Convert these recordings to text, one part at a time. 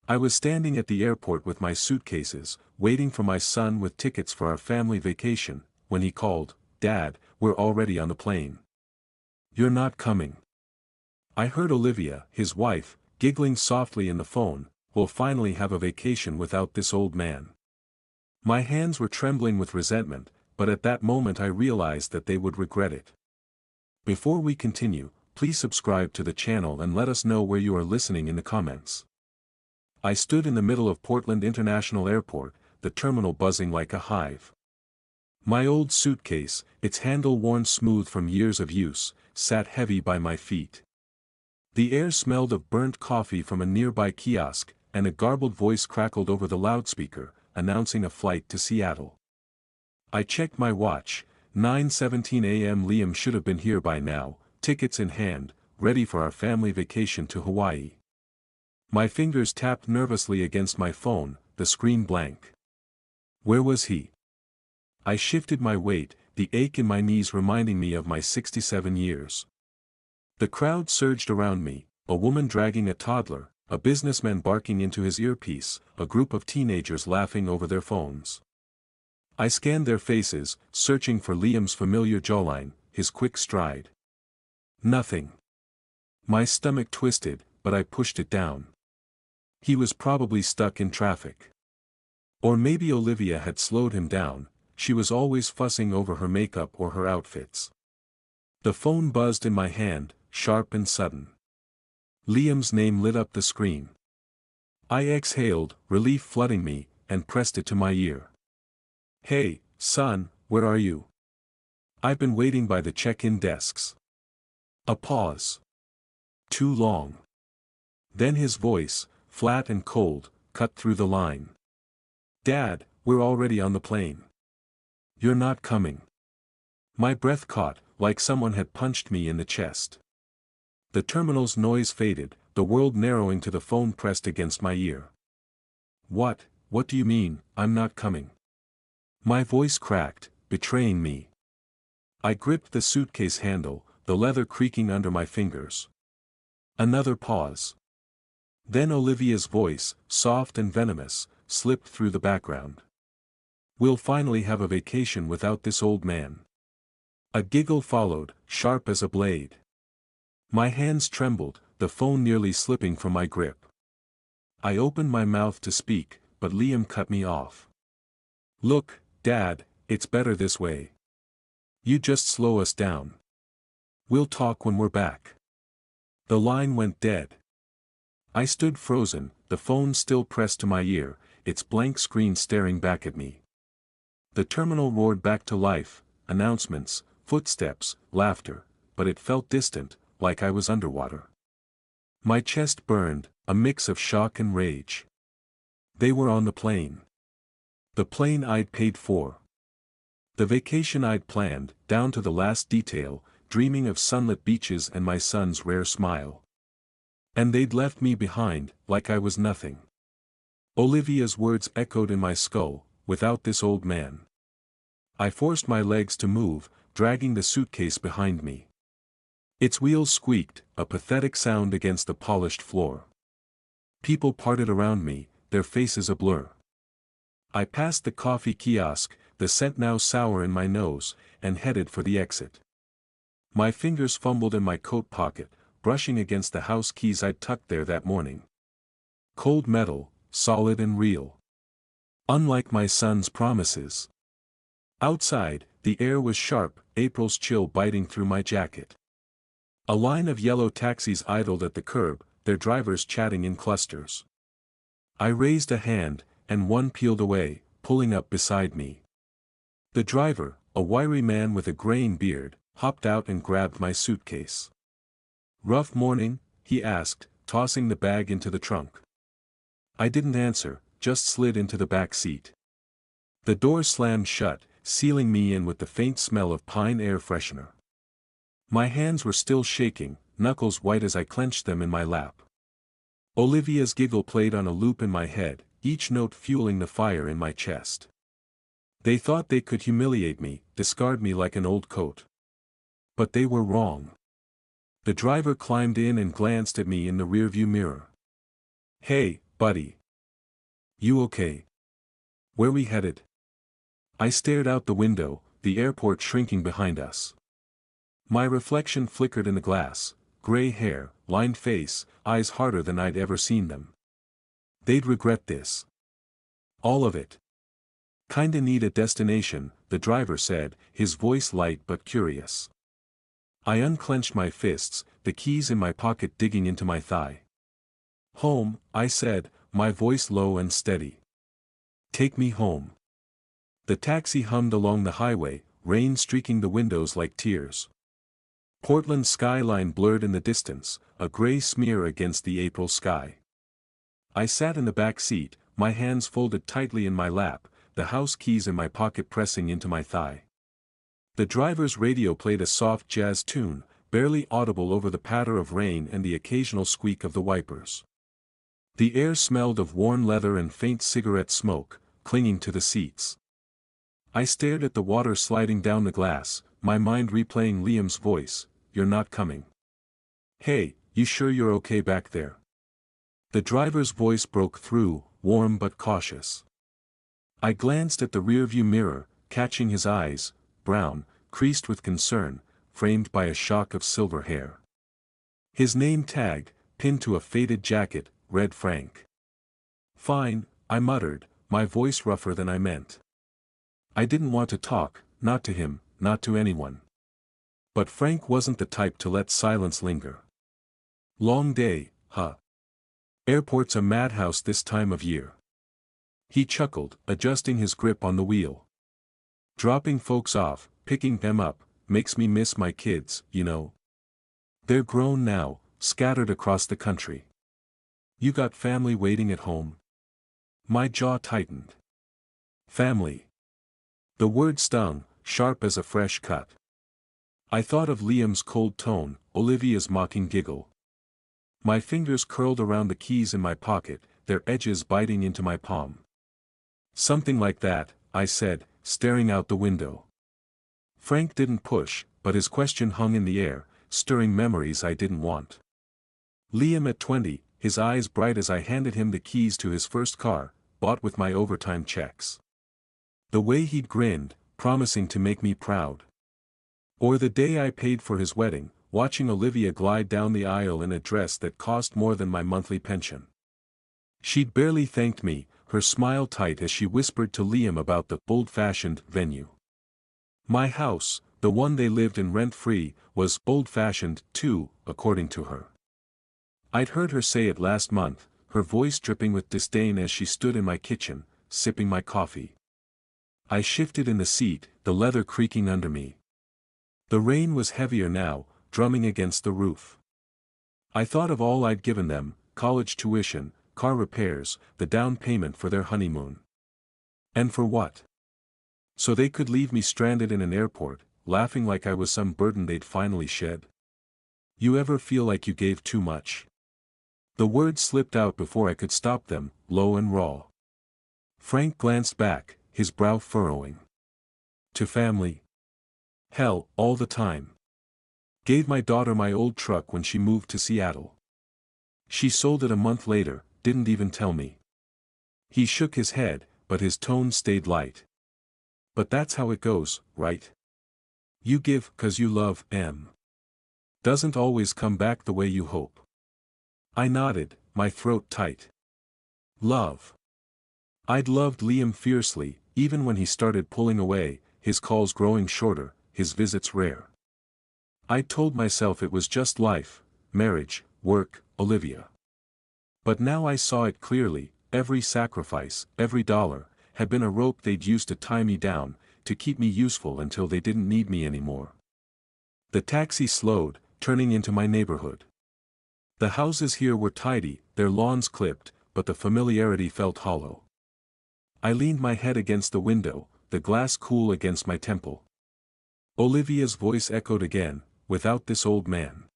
I was standing at the airport with my suitcases, waiting for my son with tickets for our family vacation, when he called, "Dad, we're already on the plane. You're not coming." I heard Olivia, his wife, giggling softly in the phone. "We'll finally have a vacation without this old man." My hands were trembling with resentment, but at that moment I realized that they would regret it. Before we continue, please subscribe to the channel and let us know where you are listening in the comments. I stood in the middle of Portland International Airport, the terminal buzzing like a hive. My old suitcase, its handle worn smooth from years of use, sat heavy by my feet. The air smelled of burnt coffee from a nearby kiosk, and a garbled voice crackled over the loudspeaker, announcing a flight to Seattle. I checked my watch. 9:17 a.m. Liam should have been here by now, tickets in hand, ready for our family vacation to Hawaii. My fingers tapped nervously against my phone, the screen blank. Where was he? I shifted my weight, the ache in my knees reminding me of my 67 years. The crowd surged around me, a woman dragging a toddler, a businessman barking into his earpiece, a group of teenagers laughing over their phones. I scanned their faces, searching for Liam's familiar jawline, his quick stride. Nothing. My stomach twisted, but I pushed it down. He was probably stuck in traffic. Or maybe Olivia had slowed him down. She was always fussing over her makeup or her outfits. The phone buzzed in my hand, sharp and sudden. Liam's name lit up the screen. I exhaled, relief flooding me, and pressed it to my ear. "Hey, son, where are you? I've been waiting by the check-in desks." A pause. Too long. Then his voice, flat and cold, cut through the line. "Dad, we're already on the plane. You're not coming." My breath caught, like someone had punched me in the chest. The terminal's noise faded, the world narrowing to the phone pressed against my ear. What do you mean, I'm not coming?" My voice cracked, betraying me. I gripped the suitcase handle, the leather creaking under my fingers. Another pause. Then Olivia's voice, soft and venomous, slipped through the background. "We'll finally have a vacation without this old man." A giggle followed, sharp as a blade. My hands trembled, the phone nearly slipping from my grip. I opened my mouth to speak, but Liam cut me off. "Look, Dad, it's better this way. You just slow us down. We'll talk when we're back." The line went dead. I stood frozen, the phone still pressed to my ear, its blank screen staring back at me. The terminal roared back to life, announcements, footsteps, laughter, but it felt distant, like I was underwater. My chest burned, a mix of shock and rage. They were on the plane. The plane I'd paid for. The vacation I'd planned, down to the last detail, dreaming of sunlit beaches and my son's rare smile. And they'd left me behind, like I was nothing. Olivia's words echoed in my skull, "Without this old man." I forced my legs to move, dragging the suitcase behind me. Its wheels squeaked, a pathetic sound against the polished floor. People parted around me, their faces a blur. I passed the coffee kiosk, the scent now sour in my nose, and headed for the exit. My fingers fumbled in my coat pocket, brushing against the house keys I'd tucked there that morning. Cold metal, solid and real. Unlike my son's promises. Outside, the air was sharp, April's chill biting through my jacket. A line of yellow taxis idled at the curb, their drivers chatting in clusters. I raised a hand, and one peeled away, pulling up beside me. The driver, a wiry man with a graying beard, hopped out and grabbed my suitcase. "Rough morning?" he asked, tossing the bag into the trunk. I didn't answer, just slid into the back seat. The door slammed shut, sealing me in with the faint smell of pine air freshener. My hands were still shaking, knuckles white as I clenched them in my lap. Olivia's giggle played on a loop in my head, each note fueling the fire in my chest. They thought they could humiliate me, discard me like an old coat. But they were wrong. The driver climbed in and glanced at me in the rearview mirror. "Hey, Buddy. You okay? Where we headed? I stared out the window, the airport shrinking behind us. My reflection flickered in the glass, gray hair, lined face, eyes harder than I'd ever seen them. They'd regret this. All of it. Kinda need a destination, the driver said, his voice light but curious. I unclenched my fists, the keys in my pocket digging into my thigh. Home, I said, my voice low and steady. Take me home. The taxi hummed along the highway, rain streaking the windows like tears. Portland's skyline blurred in the distance, a gray smear against the April sky. I sat in the back seat, my hands folded tightly in my lap, the house keys in my pocket pressing into my thigh. The driver's radio played a soft jazz tune, barely audible over the patter of rain and the occasional squeak of the wipers. The air smelled of worn leather and faint cigarette smoke, clinging to the seats. I stared at the water sliding down the glass, my mind replaying Liam's voice, "You're not coming. Hey, you sure you're okay back there?" The driver's voice broke through, warm but cautious. I glanced at the rearview mirror, catching his eyes, brown, creased with concern, framed by a shock of silver hair. His name tag, pinned to a faded jacket, read Frank. "Fine," I muttered, my voice rougher than I meant. I didn't want to talk, not to him, not to anyone. But Frank wasn't the type to let silence linger. "Long day, huh? Airport's a madhouse this time of year." He chuckled, adjusting his grip on the wheel. "Dropping folks off, picking them up, makes me miss my kids, you know. They're grown now, scattered across the country. You got family waiting at home?" My jaw tightened. Family. The word stung, sharp as a fresh cut. I thought of Liam's cold tone, Olivia's mocking giggle. My fingers curled around the keys in my pocket, their edges biting into my palm. "Something like that," I said, staring out the window. Frank didn't push, but his question hung in the air, stirring memories I didn't want. Liam at 20, his eyes bright as I handed him the keys to his first car, bought with my overtime checks. The way he'd grinned, promising to make me proud. Or the day I paid for his wedding, watching Olivia glide down the aisle in a dress that cost more than my monthly pension. She'd barely thanked me, her smile tight as she whispered to Liam about the old-fashioned venue. My house, the one they lived in rent-free, was old-fashioned, too, according to her. I'd heard her say it last month, her voice dripping with disdain as she stood in my kitchen, sipping my coffee. I shifted in the seat, the leather creaking under me. The rain was heavier now, drumming against the roof. I thought of all I'd given them, college tuition, car repairs, the down payment for their honeymoon. And for what? So they could leave me stranded in an airport, laughing like I was some burden they'd finally shed. You ever feel like you gave too much? The words slipped out before I could stop them, low and raw. Frank glanced back, his brow furrowing. To family? Hell, all the time. Gave my daughter my old truck when she moved to Seattle. She sold it a month later, didn't even tell me. He shook his head, but his tone stayed light. But that's how it goes, right? You give 'cause you love, doesn't always come back the way you hope. I nodded, my throat tight. Love. I'd loved Liam fiercely, even when he started pulling away, his calls growing shorter, his visits rare. I'd told myself it was just life, marriage, work, Olivia. But now I saw it clearly, every sacrifice, every dollar, had been a rope they'd used to tie me down, to keep me useful until they didn't need me anymore. The taxi slowed, turning into my neighborhood. The houses here were tidy, their lawns clipped, but the familiarity felt hollow. I leaned my head against the window, the glass cool against my temple. Olivia's voice echoed again, "Without this old man."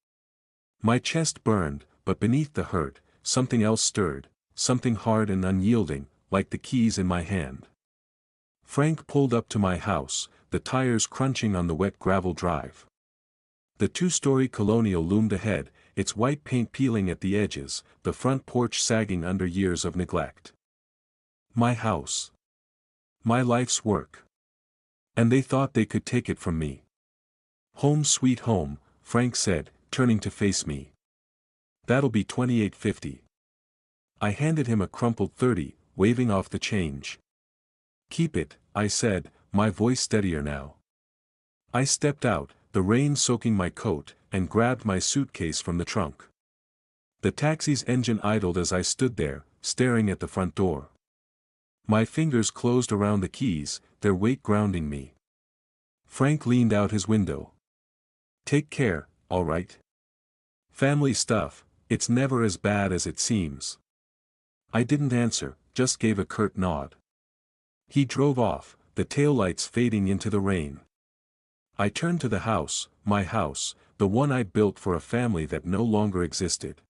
My chest burned, but beneath the hurt, something else stirred, something hard and unyielding, like the keys in my hand. Frank pulled up to my house, the tires crunching on the wet gravel drive. The two-story colonial loomed ahead, its white paint peeling at the edges, the front porch sagging under years of neglect. My house. My life's work. And they thought they could take it from me. Home sweet home, Frank said, turning to face me. That'll be $28.50. I handed him a crumpled 30, waving off the change. Keep it, I said, my voice steadier now. I stepped out, the rain soaking my coat, and grabbed my suitcase from the trunk. The taxi's engine idled as I stood there, staring at the front door. My fingers closed around the keys, their weight grounding me. Frank leaned out his window. Take care, all right? Family stuff, it's never as bad as it seems. I didn't answer, just gave a curt nod. He drove off, the taillights fading into the rain. I turned to the house, my house, the one I'd built for a family that no longer existed.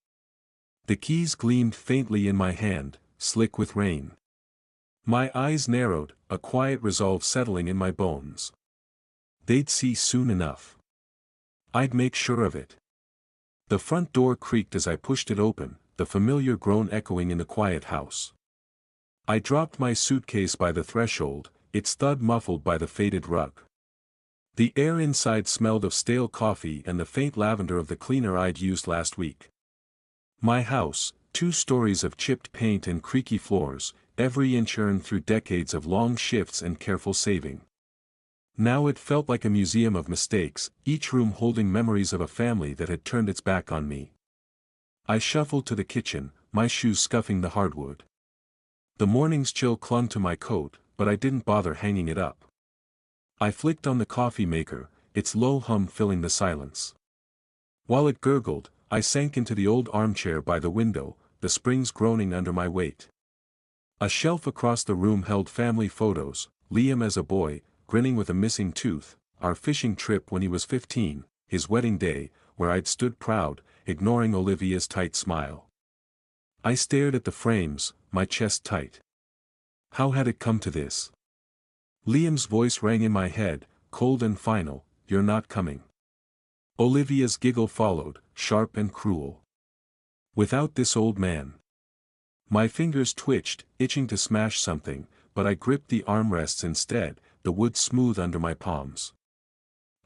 The keys gleamed faintly in my hand, slick with rain. My eyes narrowed, a quiet resolve settling in my bones. They'd see soon enough. I'd make sure of it. The front door creaked as I pushed it open, the familiar groan echoing in the quiet house. I dropped my suitcase by the threshold, its thud muffled by the faded rug. The air inside smelled of stale coffee and the faint lavender of the cleaner I'd used last week. My house, 2 stories of chipped paint and creaky floors, every inch earned through decades of long shifts and careful saving. Now it felt like a museum of mistakes, each room holding memories of a family that had turned its back on me. I shuffled to the kitchen, my shoes scuffing the hardwood. The morning's chill clung to my coat, but I didn't bother hanging it up. I flicked on the coffee maker, its low hum filling the silence. While it gurgled, I sank into the old armchair by the window, the springs groaning under my weight. A shelf across the room held family photos, Liam as a boy, grinning with a missing tooth, our fishing trip when he was 15, his wedding day, where I'd stood proud, ignoring Olivia's tight smile. I stared at the frames, my chest tight. How had it come to this? Liam's voice rang in my head, cold and final, "You're not coming." Olivia's giggle followed, sharp and cruel. Without this old man. My fingers twitched, itching to smash something, but I gripped the armrests instead, the wood smooth under my palms.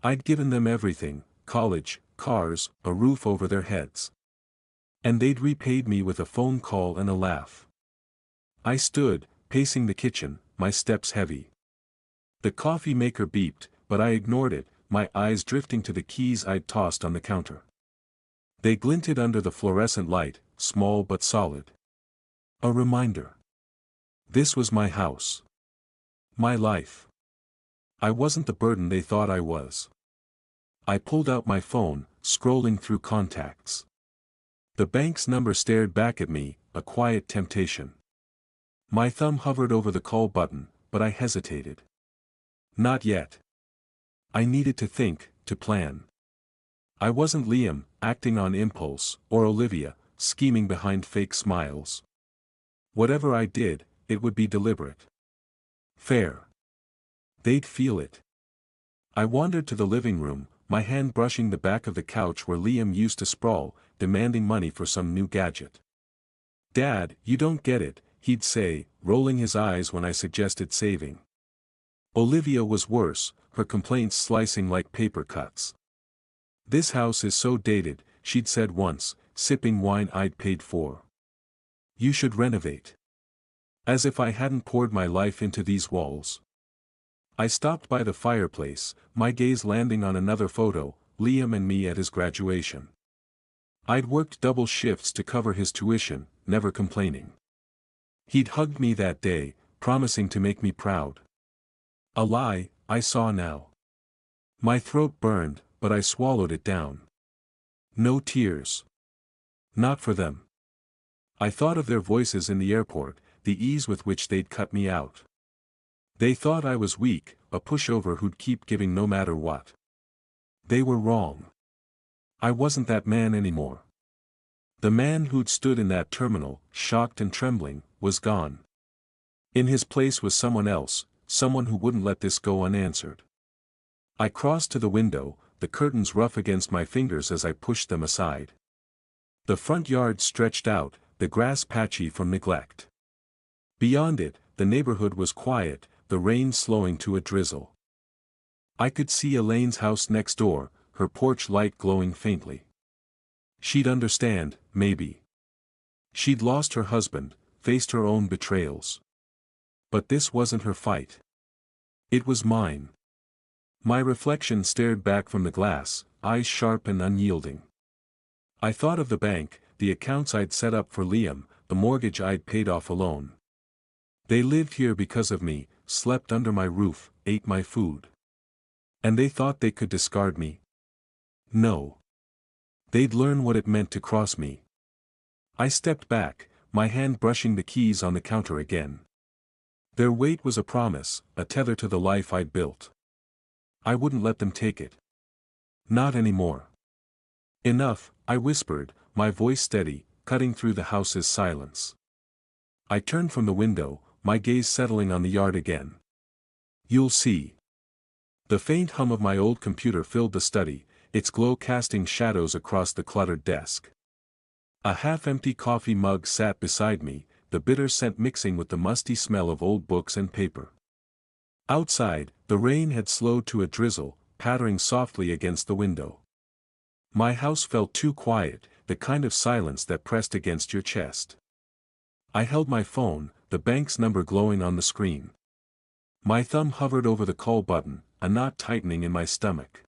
I'd given them everything, college, cars, a roof over their heads. And they'd repaid me with a phone call and a laugh. I stood, pacing the kitchen, my steps heavy. The coffee maker beeped, but I ignored it, my eyes drifting to the keys I'd tossed on the counter. They glinted under the fluorescent light, small but solid. A reminder. This was my house. My life. I wasn't the burden they thought I was. I pulled out my phone, scrolling through contacts. The bank's number stared back at me, a quiet temptation. My thumb hovered over the call button, but I hesitated. Not yet. I needed to think, to plan. I wasn't Liam, acting on impulse, or Olivia, scheming behind fake smiles. Whatever I did, it would be deliberate. Fair. They'd feel it. I wandered to the living room, my hand brushing the back of the couch where Liam used to sprawl, demanding money for some new gadget. "Dad, you don't get it," he'd say, rolling his eyes when I suggested saving. Olivia was worse, her complaints slicing like paper cuts. "This house is so dated," she'd said once, sipping wine I'd paid for. "You should renovate." As if I hadn't poured my life into these walls. I stopped by the fireplace, my gaze landing on another photo, Liam and me at his graduation. I'd worked double shifts to cover his tuition, never complaining. He'd hugged me that day, promising to make me proud. A lie, I saw now. My throat burned, but I swallowed it down. No tears. Not for them. I thought of their voices in the airport, the ease with which they'd cut me out. They thought I was weak, a pushover who'd keep giving no matter what. They were wrong. I wasn't that man anymore. The man who'd stood in that terminal, shocked and trembling, was gone. In his place was someone else, someone who wouldn't let this go unanswered. I crossed to the window, the curtains rough against my fingers as I pushed them aside. The front yard stretched out, the grass patchy from neglect. Beyond it, the neighborhood was quiet, the rain slowing to a drizzle. I could see Elaine's house next door, her porch light glowing faintly. She'd understand, maybe. She'd lost her husband, faced her own betrayals. But this wasn't her fight. It was mine. My reflection stared back from the glass, eyes sharp and unyielding. I thought of the bank, the accounts I'd set up for Liam, the mortgage I'd paid off alone. They lived here because of me, slept under my roof, ate my food. And they thought they could discard me? No. They'd learn what it meant to cross me. I stepped back, my hand brushing the keys on the counter again. Their weight was a promise, a tether to the life I'd built. I wouldn't let them take it. Not anymore. Enough, I whispered, my voice steady, cutting through the house's silence. I turned from the window, my gaze settling on the yard again. You'll see. The faint hum of my old computer filled the study, its glow casting shadows across the cluttered desk. A half-empty coffee mug sat beside me, the bitter scent mixing with the musty smell of old books and paper. Outside, the rain had slowed to a drizzle, pattering softly against the window. My house felt too quiet, the kind of silence that pressed against your chest. I held my phone, the bank's number glowing on the screen. My thumb hovered over the call button, a knot tightening in my stomach.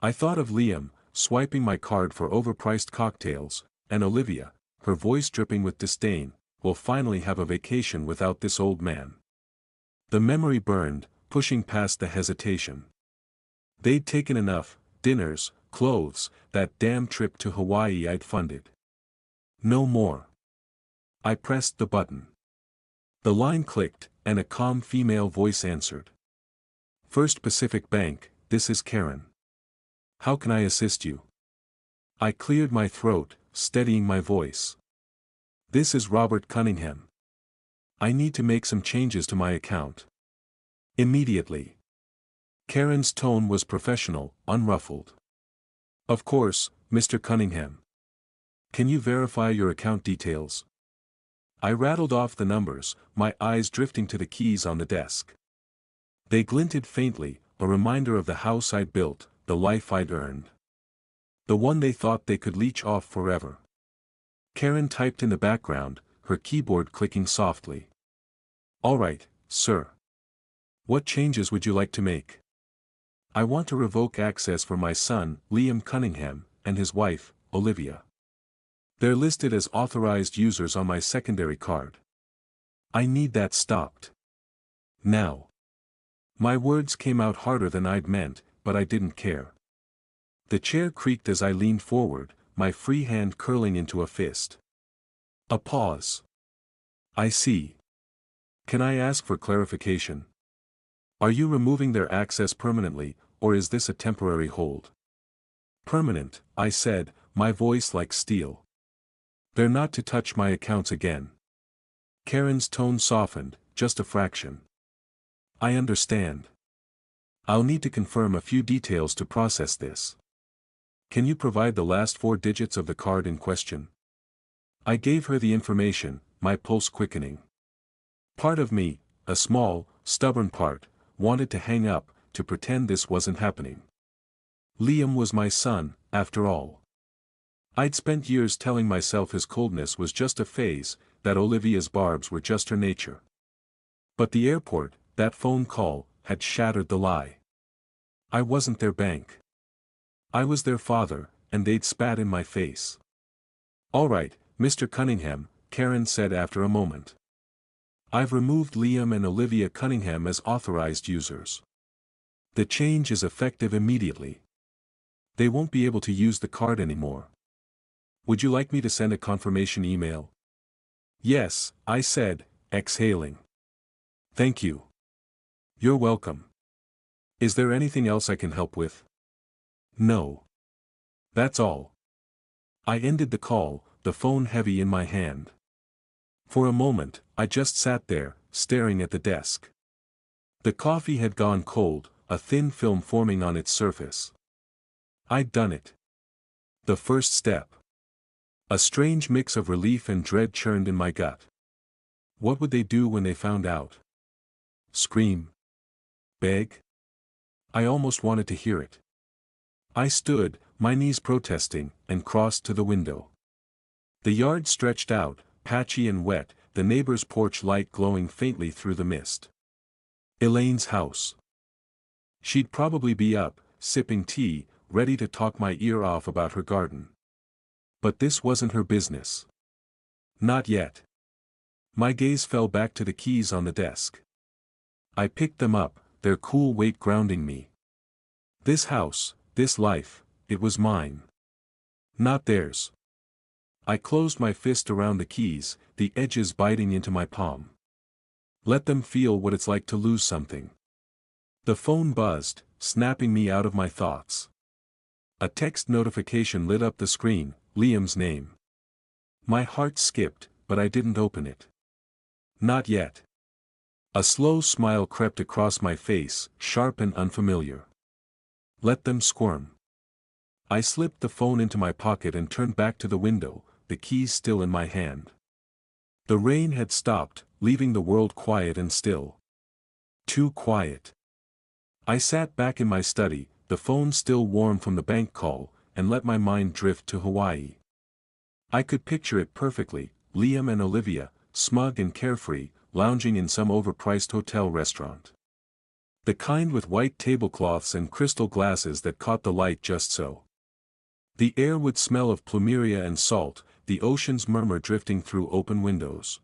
I thought of Liam, swiping my card for overpriced cocktails, and Olivia, her voice dripping with disdain, will finally have a vacation without this old man. The memory burned, pushing past the hesitation. They'd taken enough, dinners, clothes, that damn trip to Hawaii I'd funded. No more. I pressed the button. The line clicked, and a calm female voice answered. First Pacific Bank, this is Karen. How can I assist you? I cleared my throat, steadying my voice. This is Robert Cunningham. I need to make some changes to my account. Immediately. Karen's tone was professional, unruffled. Of course, Mr. Cunningham. Can you verify your account details? I rattled off the numbers, my eyes drifting to the keys on the desk. They glinted faintly, a reminder of the house I'd built, the life I'd earned. The one they thought they could leech off forever. Karen typed in the background, her keyboard clicking softly. All right, sir. What changes would you like to make? I want to revoke access for my son, Liam Cunningham, and his wife, Olivia. They're listed as authorized users on my secondary card. I need that stopped. Now. My words came out harder than I'd meant, but I didn't care. The chair creaked as I leaned forward, my free hand curling into a fist. A pause. I see. Can I ask for clarification? Are you removing their access permanently, or is this a temporary hold? Permanent, I said, my voice like steel. They're not to touch my accounts again. Karen's tone softened, just a fraction. I understand. I'll need to confirm a few details to process this. Can you provide the last 4 digits of the card in question? I gave her the information, my pulse quickening. Part of me, a small, stubborn part, wanted to hang up, to pretend this wasn't happening. Liam was my son, after all. I'd spent years telling myself his coldness was just a phase, that Olivia's barbs were just her nature. But the airport, that phone call, had shattered the lie. I wasn't their bank. I was their father, and they'd spat in my face. All right, Mr. Cunningham, Karen said after a moment. I've removed Liam and Olivia Cunningham as authorized users. The change is effective immediately. They won't be able to use the card anymore. Would you like me to send a confirmation email? Yes, I said, exhaling. Thank you. You're welcome. Is there anything else I can help with? No. That's all. I ended the call, the phone heavy in my hand. For a moment, I just sat there, staring at the desk. The coffee had gone cold, a thin film forming on its surface. I'd done it. The first step. A strange mix of relief and dread churned in my gut. What would they do when they found out? Scream? Beg? I almost wanted to hear it. I stood, my knees protesting, and crossed to the window. The yard stretched out, patchy and wet, the neighbor's porch light glowing faintly through the mist. Elaine's house. She'd probably be up, sipping tea, ready to talk my ear off about her garden. But this wasn't her business. Not yet. My gaze fell back to the keys on the desk. I picked them up, their cool weight grounding me. This house, this life, it was mine. Not theirs. I closed my fist around the keys, the edges biting into my palm. Let them feel what it's like to lose something. The phone buzzed, snapping me out of my thoughts. A text notification lit up the screen, Liam's name. My heart skipped, but I didn't open it. Not yet. A slow smile crept across my face, sharp and unfamiliar. Let them squirm. I slipped the phone into my pocket and turned back to the window, the keys still in my hand. The rain had stopped, leaving the world quiet and still. Too quiet. I sat back in my study, the phone still warm from the bank call, and let my mind drift to Hawaii. I could picture it perfectly, Liam and Olivia, smug and carefree, lounging in some overpriced hotel restaurant. The kind with white tablecloths and crystal glasses that caught the light just so. The air would smell of plumeria and salt, the ocean's murmur drifting through open windows.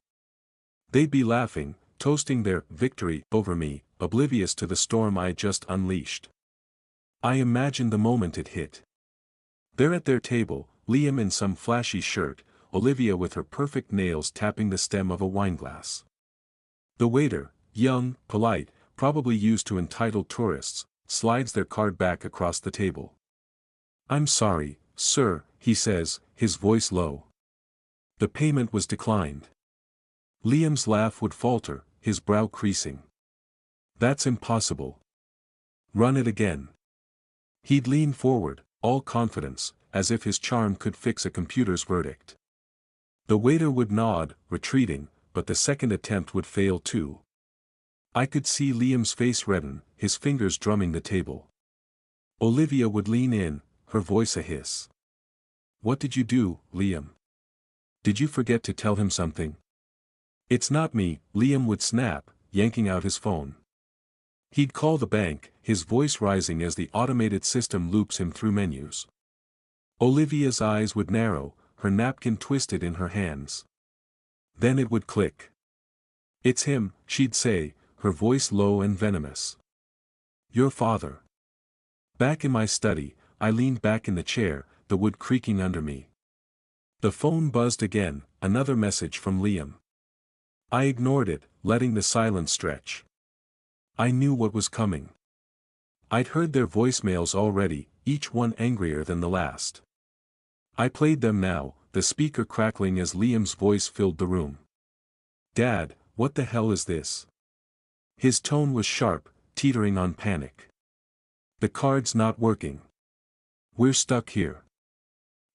They'd be laughing, toasting their victory over me, oblivious to the storm I just unleashed. I imagined the moment it hit. There at their table, Liam in some flashy shirt, Olivia with her perfect nails tapping the stem of a wineglass. The waiter, young, polite, probably used to entitled tourists, slides their card back across the table. "I'm sorry, sir," he says, his voice low. The payment was declined. Liam's laugh would falter, his brow creasing. "That's impossible. Run it again." He'd lean forward, all confidence, as if his charm could fix a computer's verdict. The waiter would nod, retreating, but the second attempt would fail too. I could see Liam's face redden, his fingers drumming the table. Olivia would lean in, her voice a hiss. "What did you do, Liam? Did you forget to tell him something?" "It's not me," Liam would snap, yanking out his phone. He'd call the bank, his voice rising as the automated system loops him through menus. Olivia's eyes would narrow, her napkin twisted in her hands. Then it would click. "It's him," she'd say, her voice low and venomous. "Your father." Back in my study, I leaned back in the chair, the wood creaking under me. The phone buzzed again, another message from Liam. I ignored it, letting the silence stretch. I knew what was coming. I'd heard their voicemails already, each one angrier than the last. I played them now, the speaker crackling as Liam's voice filled the room. "Dad, what the hell is this?" His tone was sharp, teetering on panic. "The card's not working. We're stuck here.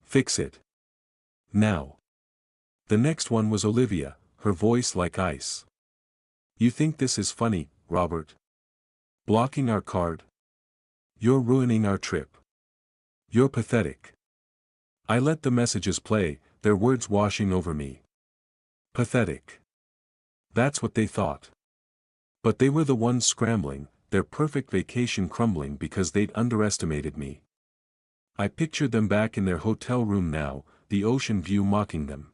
Fix it. Now." The next one was Olivia, her voice like ice. "You think this is funny, Robert? Blocking our card? You're ruining our trip. You're pathetic." I let the messages play, their words washing over me. Pathetic. That's what they thought. But they were the ones scrambling, their perfect vacation crumbling because they'd underestimated me. I pictured them back in their hotel room now, the ocean view mocking them.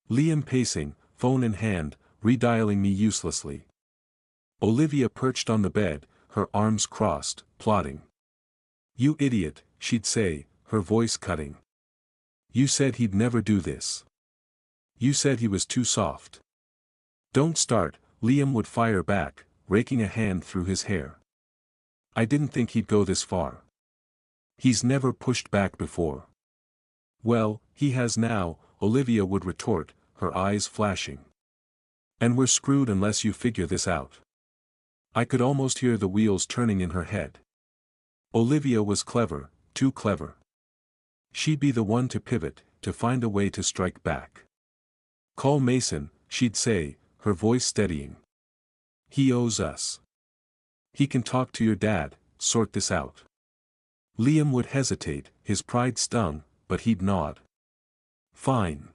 Liam pacing, phone in hand, redialing me uselessly. Olivia perched on the bed, her arms crossed, plotting. "You idiot," she'd say, her voice cutting. "You said he'd never do this. You said he was too soft." "Don't start," Liam would fire back, raking a hand through his hair. "I didn't think he'd go this far. He's never pushed back before." "Well, he has now," Olivia would retort, her eyes flashing. "And we're screwed unless you figure this out." I could almost hear the wheels turning in her head. Olivia was clever, too clever. She'd be the one to pivot, to find a way to strike back. Call Mason, she'd say, her voice steadying. He owes us. He can talk to your dad, sort this out. Liam would hesitate, his pride stung, but he'd nod. Fine.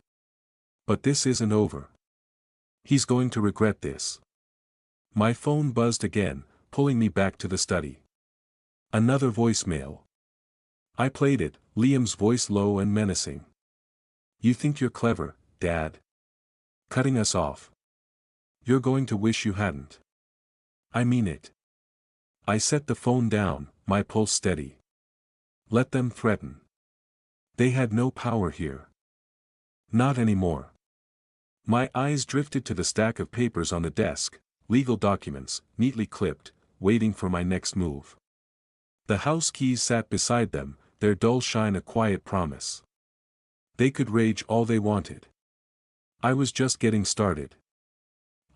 But this isn't over. He's going to regret this. My phone buzzed again, pulling me back to the study. Another voicemail. I played it, Liam's voice low and menacing. You think you're clever, Dad? Cutting us off. You're going to wish you hadn't. I mean it. I set the phone down, my pulse steady. Let them threaten. They had no power here. Not anymore. My eyes drifted to the stack of papers on the desk, legal documents, neatly clipped, waiting for my next move. The house keys sat beside them, their dull shine a quiet promise. They could rage all they wanted. I was just getting started.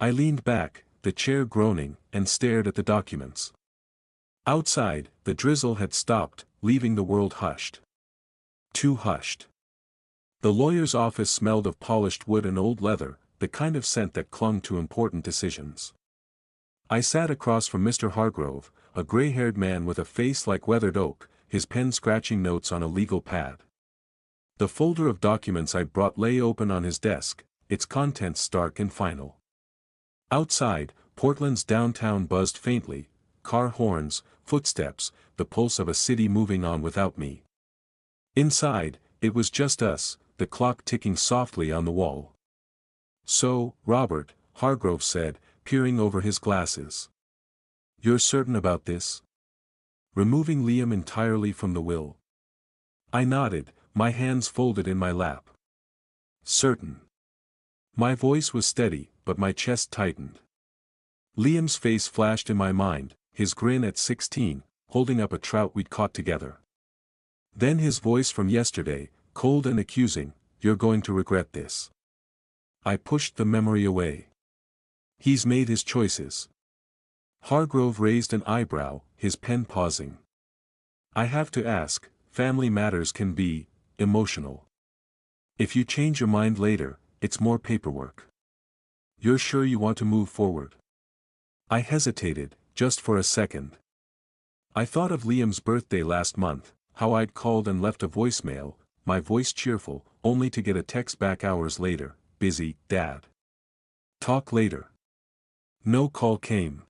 I leaned back, the chair groaning, and stared at the documents. Outside, the drizzle had stopped, leaving the world hushed. Too hushed. The lawyer's office smelled of polished wood and old leather, the kind of scent that clung to important decisions. I sat across from Mr. Hargrove, a gray-haired man with a face like weathered oak, his pen scratching notes on a legal pad. The folder of documents I'd brought lay open on his desk, its contents stark and final. Outside, Portland's downtown buzzed faintly, car horns, footsteps, the pulse of a city moving on without me. Inside, it was just us, the clock ticking softly on the wall. So, Robert, Hargrove said, peering over his glasses. You're certain about this? Removing Liam entirely from the will? I nodded, my hands folded in my lap. Certain. My voice was steady, but my chest tightened. Liam's face flashed in my mind, his grin at 16, holding up a trout we'd caught together. Then his voice from yesterday, cold and accusing, you're going to regret this. I pushed the memory away. He's made his choices. Hargrove raised an eyebrow, his pen pausing. I have to ask, family matters can be emotional. If you change your mind later, it's more paperwork. You're sure you want to move forward? I hesitated, just for a second. I thought of Liam's birthday last month, how I'd called and left a voicemail, my voice cheerful, only to get a text back hours later, busy, Dad. Talk later. No call came.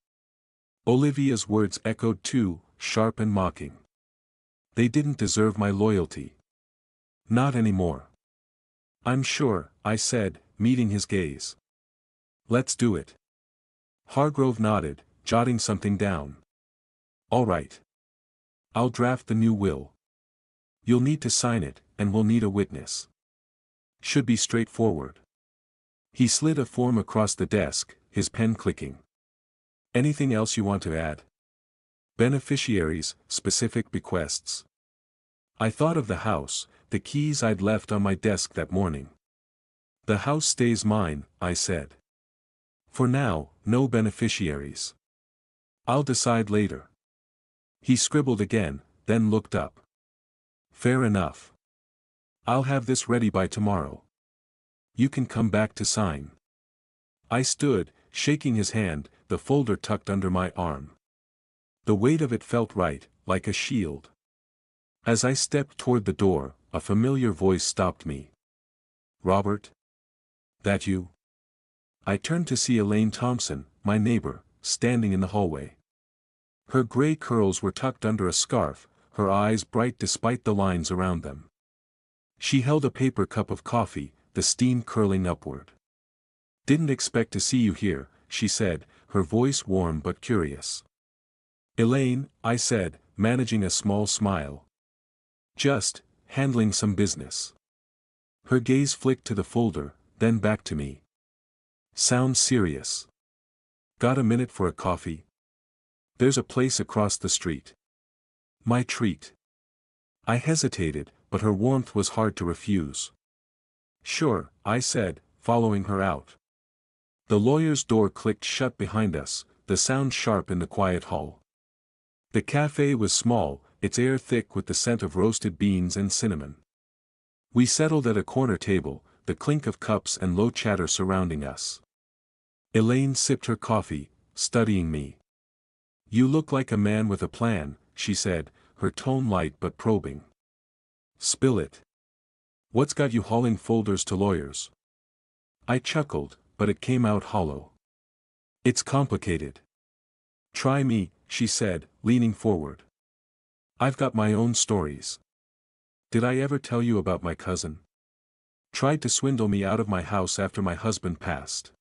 Olivia's words echoed too, sharp and mocking. They didn't deserve my loyalty. Not anymore. I'm sure, I said, meeting his gaze. Let's do it. Hargrove nodded, jotting something down. All right. I'll draft the new will. You'll need to sign it, and we'll need a witness. Should be straightforward. He slid a form across the desk, his pen clicking. Anything else you want to add? Beneficiaries, specific bequests. I thought of the house, the keys I'd left on my desk that morning. The house stays mine, I said. For now, no beneficiaries. I'll decide later. He scribbled again, then looked up. Fair enough. I'll have this ready by tomorrow. You can come back to sign. I stood, shaking his hand, the folder tucked under my arm. The weight of it felt right, like a shield. As I stepped toward the door, a familiar voice stopped me. Robert? That you? I turned to see Elaine Thompson, my neighbor, standing in the hallway. Her gray curls were tucked under a scarf, her eyes bright despite the lines around them. She held a paper cup of coffee, the steam curling upward. Didn't expect to see you here, she said, her voice warm but curious. Elaine, I said, managing a small smile. Just, handling some business. Her gaze flicked to the folder, then back to me. Sounds serious. Got a minute for a coffee? There's a place across the street. My treat. I hesitated, but her warmth was hard to refuse. Sure, I said, following her out. The lawyer's door clicked shut behind us, the sound sharp in the quiet hall. The cafe was small, its air thick with the scent of roasted beans and cinnamon. We settled at a corner table, the clink of cups and low chatter surrounding us. Elaine sipped her coffee, studying me. "You look like a man with a plan," she said, her tone light but probing. "Spill it. What's got you hauling folders to lawyers?" I chuckled, but it came out hollow. "It's complicated. Try me," she said, leaning forward. "I've got my own stories. Did I ever tell you about my cousin? Tried to swindle me out of my house after my husband passed.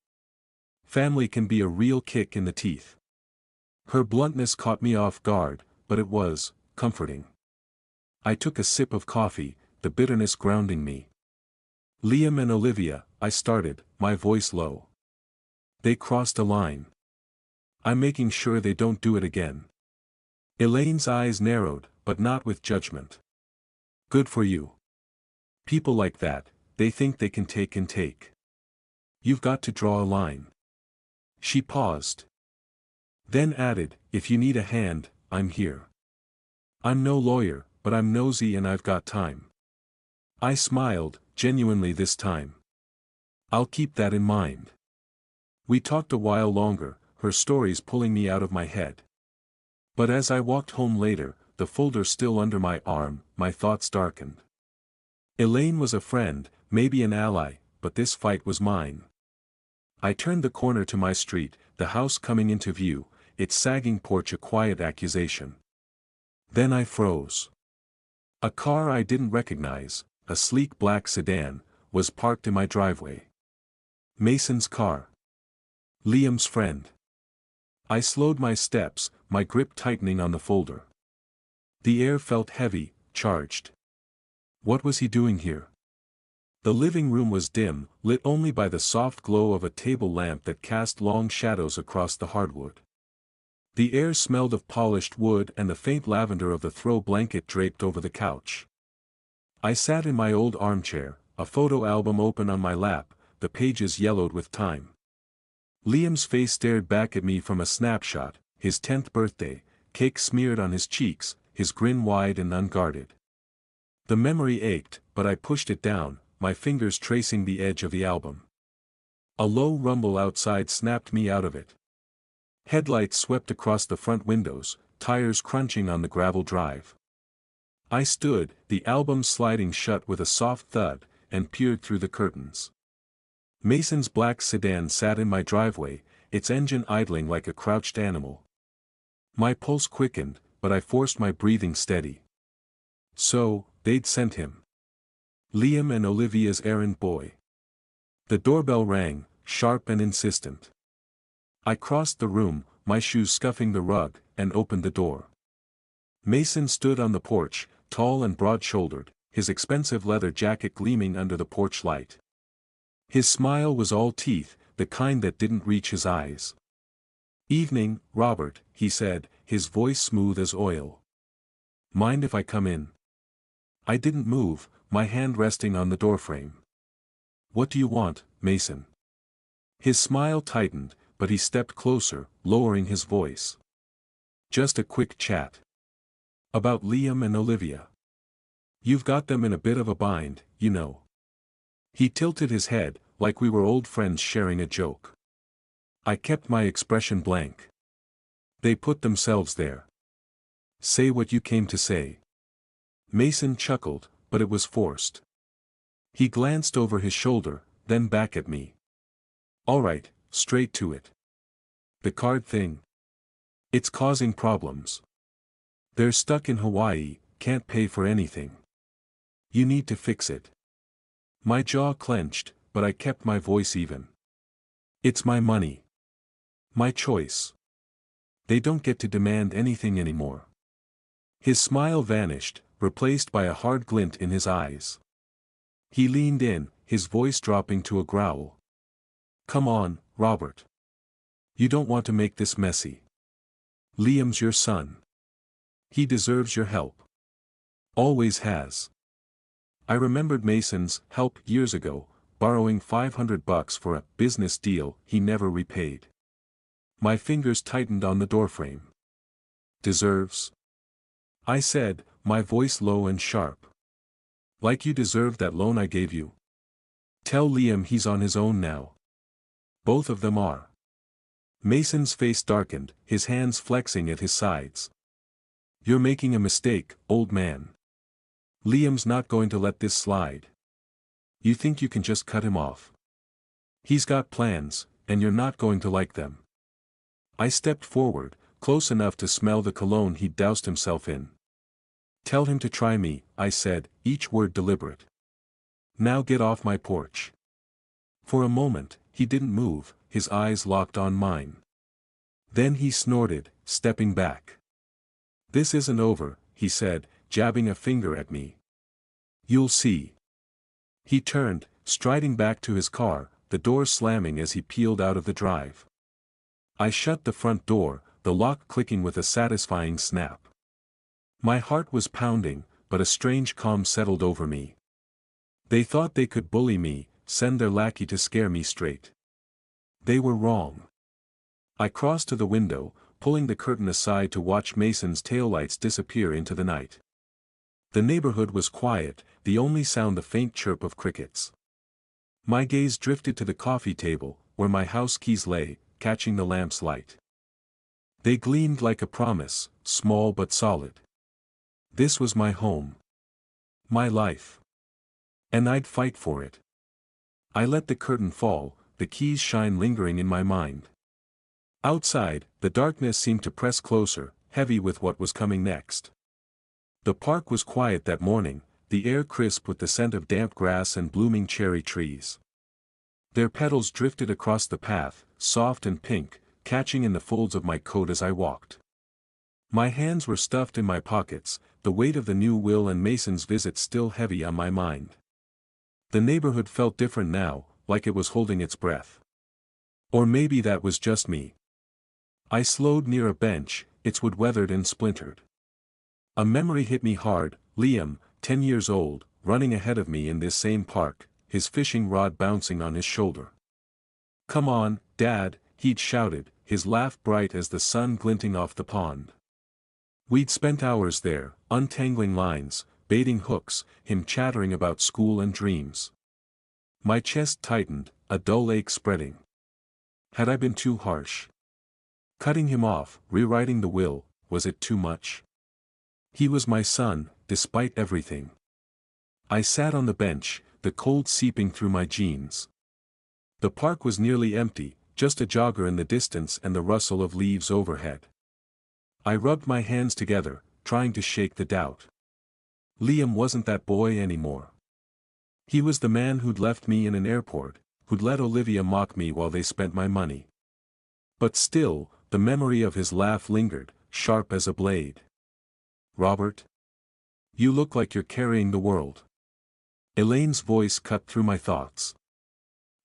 Family can be a real kick in the teeth." Her bluntness caught me off guard, but it was comforting. I took a sip of coffee, the bitterness grounding me. "Liam and Olivia," I started, my voice low. "They crossed a line. I'm making sure they don't do it again." Elaine's eyes narrowed, but not with judgment. "Good for you. People like that, they think they can take and take. You've got to draw a line." She paused. Then added, "If you need a hand, I'm here. I'm no lawyer, but I'm nosy and I've got time." I smiled, genuinely this time. "I'll keep that in mind." We talked a while longer, her stories pulling me out of my head. But as I walked home later, the folder still under my arm, my thoughts darkened. Elaine was a friend, maybe an ally, but this fight was mine. I turned the corner to my street, the house coming into view, its sagging porch a quiet accusation. Then I froze. A car I didn't recognize, a sleek black sedan, was parked in my driveway. Mason's car. Liam's friend. I slowed my steps, my grip tightening on the folder. The air felt heavy, charged. What was he doing here? The living room was dim, lit only by the soft glow of a table lamp that cast long shadows across the hardwood. The air smelled of polished wood and the faint lavender of the throw blanket draped over the couch. I sat in my old armchair, a photo album open on my lap, the pages yellowed with time. Liam's face stared back at me from a snapshot, his 10th birthday, cake smeared on his cheeks, his grin wide and unguarded. The memory ached, but I pushed it down, my fingers tracing the edge of the album. A low rumble outside snapped me out of it. Headlights swept across the front windows, tires crunching on the gravel drive. I stood, the album sliding shut with a soft thud, and peered through the curtains. Mason's black sedan sat in my driveway, its engine idling like a crouched animal. My pulse quickened, but I forced my breathing steady. So, they'd sent him. Liam and Olivia's errand boy. The doorbell rang, sharp and insistent. I crossed the room, my shoes scuffing the rug, and opened the door. Mason stood on the porch, tall and broad-shouldered, his expensive leather jacket gleaming under the porch light. His smile was all teeth, the kind that didn't reach his eyes. "Evening, Robert," he said, his voice smooth as oil. "Mind if I come in?" I didn't move, my hand resting on the doorframe. "What do you want, Mason?" His smile tightened, but he stepped closer, lowering his voice. "Just a quick chat. About Liam and Olivia. You've got them in a bit of a bind, you know." He tilted his head, like we were old friends sharing a joke. I kept my expression blank. "They put themselves there. Say what you came to say." Mason chuckled, but it was forced. He glanced over his shoulder, then back at me. "All right, straight to it. The card thing. It's causing problems. They're stuck in Hawaii, can't pay for anything. You need to fix it." My jaw clenched, but I kept my voice even. "It's my money. My choice. They don't get to demand anything anymore." His smile vanished, replaced by a hard glint in his eyes. He leaned in, his voice dropping to a growl. "Come on, Robert. You don't want to make this messy. Liam's your son. He deserves your help. Always has." I remembered Mason's help years ago, borrowing $500 for a business deal he never repaid. My fingers tightened on the doorframe. "Deserves?" I said, my voice low and sharp. Like you deserved that loan I gave you. Tell Liam he's on his own now. Both of them are. Mason's face darkened, his hands flexing at his sides. You're making a mistake, old man. Liam's not going to let this slide. You think you can just cut him off? He's got plans, and you're not going to like them. I stepped forward, close enough to smell the cologne he'd doused himself in. Tell him to try me, I said, each word deliberate. Now get off my porch. For a moment, he didn't move, his eyes locked on mine. Then he snorted, stepping back. This isn't over, he said, jabbing a finger at me. You'll see. He turned, striding back to his car, the door slamming as he peeled out of the drive. I shut the front door, the lock clicking with a satisfying snap. My heart was pounding, but a strange calm settled over me. They thought they could bully me, send their lackey to scare me straight. They were wrong. I crossed to the window, pulling the curtain aside to watch Mason's taillights disappear into the night. The neighborhood was quiet, the only sound the faint chirp of crickets. My gaze drifted to the coffee table, where my house keys lay, catching the lamp's light. They gleamed like a promise, small but solid. This was my home. My life. And I'd fight for it. I let the curtain fall, the keys shine lingering in my mind. Outside, the darkness seemed to press closer, heavy with what was coming next. The park was quiet that morning, the air crisp with the scent of damp grass and blooming cherry trees. Their petals drifted across the path, soft and pink, catching in the folds of my coat as I walked. My hands were stuffed in my pockets, the weight of the new will and Mason's visit still heavy on my mind. The neighborhood felt different now, like it was holding its breath. Or maybe that was just me. I slowed near a bench, its wood weathered and splintered. A memory hit me hard, Liam, 10 years old, running ahead of me in this same park, his fishing rod bouncing on his shoulder. Come on, Dad, he'd shouted, his laugh bright as the sun glinting off the pond. We'd spent hours there, untangling lines, baiting hooks, him chattering about school and dreams. My chest tightened, a dull ache spreading. Had I been too harsh? Cutting him off, rewriting the will, was it too much? He was my son, despite everything. I sat on the bench, the cold seeping through my jeans. The park was nearly empty, just a jogger in the distance and the rustle of leaves overhead. I rubbed my hands together, trying to shake the doubt. Liam wasn't that boy anymore. He was the man who'd left me in an airport, who'd let Olivia mock me while they spent my money. But still, the memory of his laugh lingered, sharp as a blade. Robert? You look like you're carrying the world. Elaine's voice cut through my thoughts.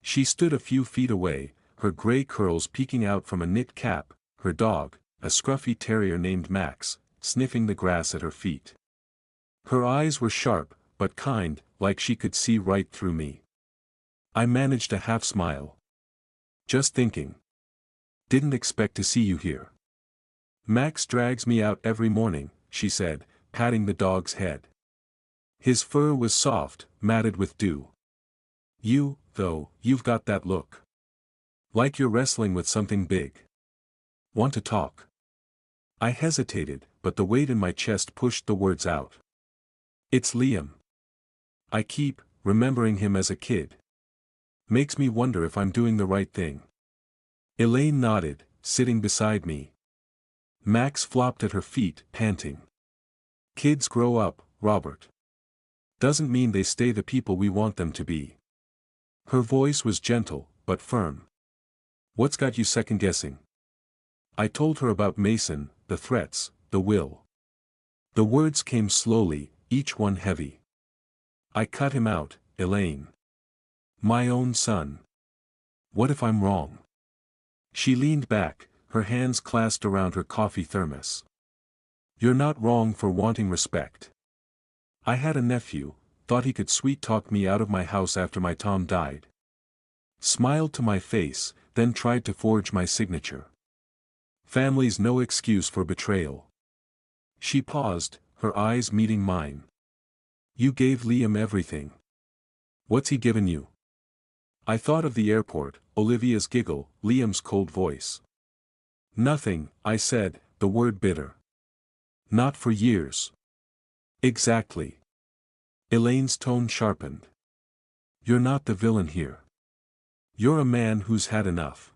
She stood a few feet away, her gray curls peeking out from a knit cap, her dog, a scruffy terrier named Max, sniffing the grass at her feet. Her eyes were sharp, but kind, like she could see right through me. I managed a half smile. Just thinking. Didn't expect to see you here. Max drags me out every morning, she said, patting the dog's head. His fur was soft, matted with dew. You, though, you've got that look. Like you're wrestling with something big. Want to talk? I hesitated, but the weight in my chest pushed the words out. It's Liam. I keep remembering him as a kid. Makes me wonder if I'm doing the right thing. Elaine nodded, sitting beside me. Max flopped at her feet, panting. Kids grow up, Robert. Doesn't mean they stay the people we want them to be. Her voice was gentle, but firm. What's got you second-guessing? I told her about Mason, the threats, the will. The words came slowly, each one heavy. I cut him out, Elaine. My own son. What if I'm wrong? She leaned back, her hands clasped around her coffee thermos. You're not wrong for wanting respect. I had a nephew, thought he could sweet-talk me out of my house after my Tom died. Smiled to my face, then tried to forge my signature. Family's no excuse for betrayal. She paused, her eyes meeting mine. You gave Liam everything. What's he given you? I thought of the airport, Olivia's giggle, Liam's cold voice. Nothing, I said, the word bitter. Not for years. Exactly. Elaine's tone sharpened. You're not the villain here. You're a man who's had enough.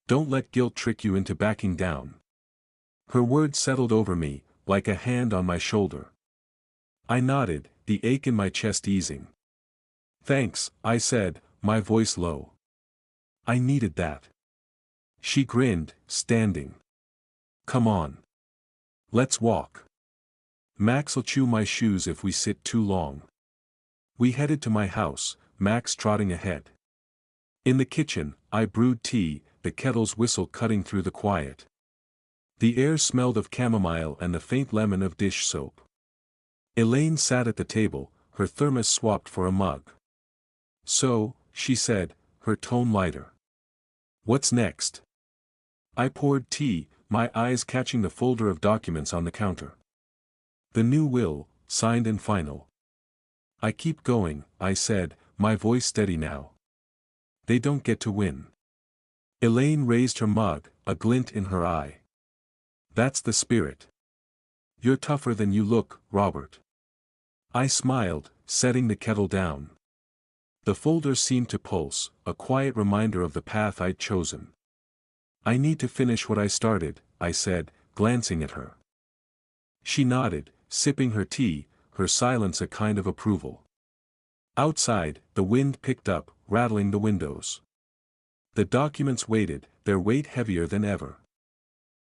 Don't let guilt trick you into backing down. Her words settled over me, like a hand on my shoulder. I nodded, the ache in my chest easing. Thanks, I said, my voice low. I needed that. She grinned, standing. Come on. Let's walk. Max'll chew my shoes if we sit too long. We headed to my house, Max trotting ahead. In the kitchen, I brewed tea, the kettle's whistle cutting through the quiet. The air smelled of chamomile and the faint lemon of dish soap. Elaine sat at the table, her thermos swapped for a mug. So, she said, her tone lighter. What's next? I poured tea, my eyes catching the folder of documents on the counter. The new will, signed and final. I keep going, I said, my voice steady now. They don't get to win. Elaine raised her mug, a glint in her eye. That's the spirit. You're tougher than you look, Robert. I smiled, setting the kettle down. The folder seemed to pulse, a quiet reminder of the path I'd chosen. I need to finish what I started, I said, glancing at her. She nodded, sipping her tea, her silence a kind of approval. Outside, the wind picked up, rattling the windows. The documents waited, their weight heavier than ever.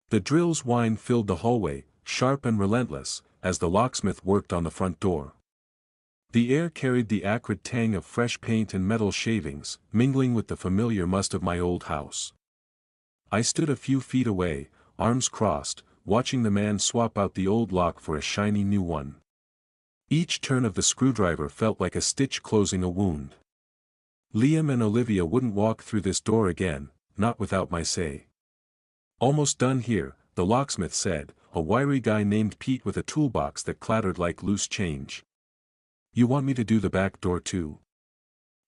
The drill's whine filled the hallway, sharp and relentless, as the locksmith worked on the front door. The air carried the acrid tang of fresh paint and metal shavings, mingling with the familiar must of my old house. I stood a few feet away, arms crossed, watching the man swap out the old lock for a shiny new one. Each turn of the screwdriver felt like a stitch closing a wound. Liam and Olivia wouldn't walk through this door again, not without my say. Almost done here, the locksmith said, a wiry guy named Pete with a toolbox that clattered like loose change. You want me to do the back door too?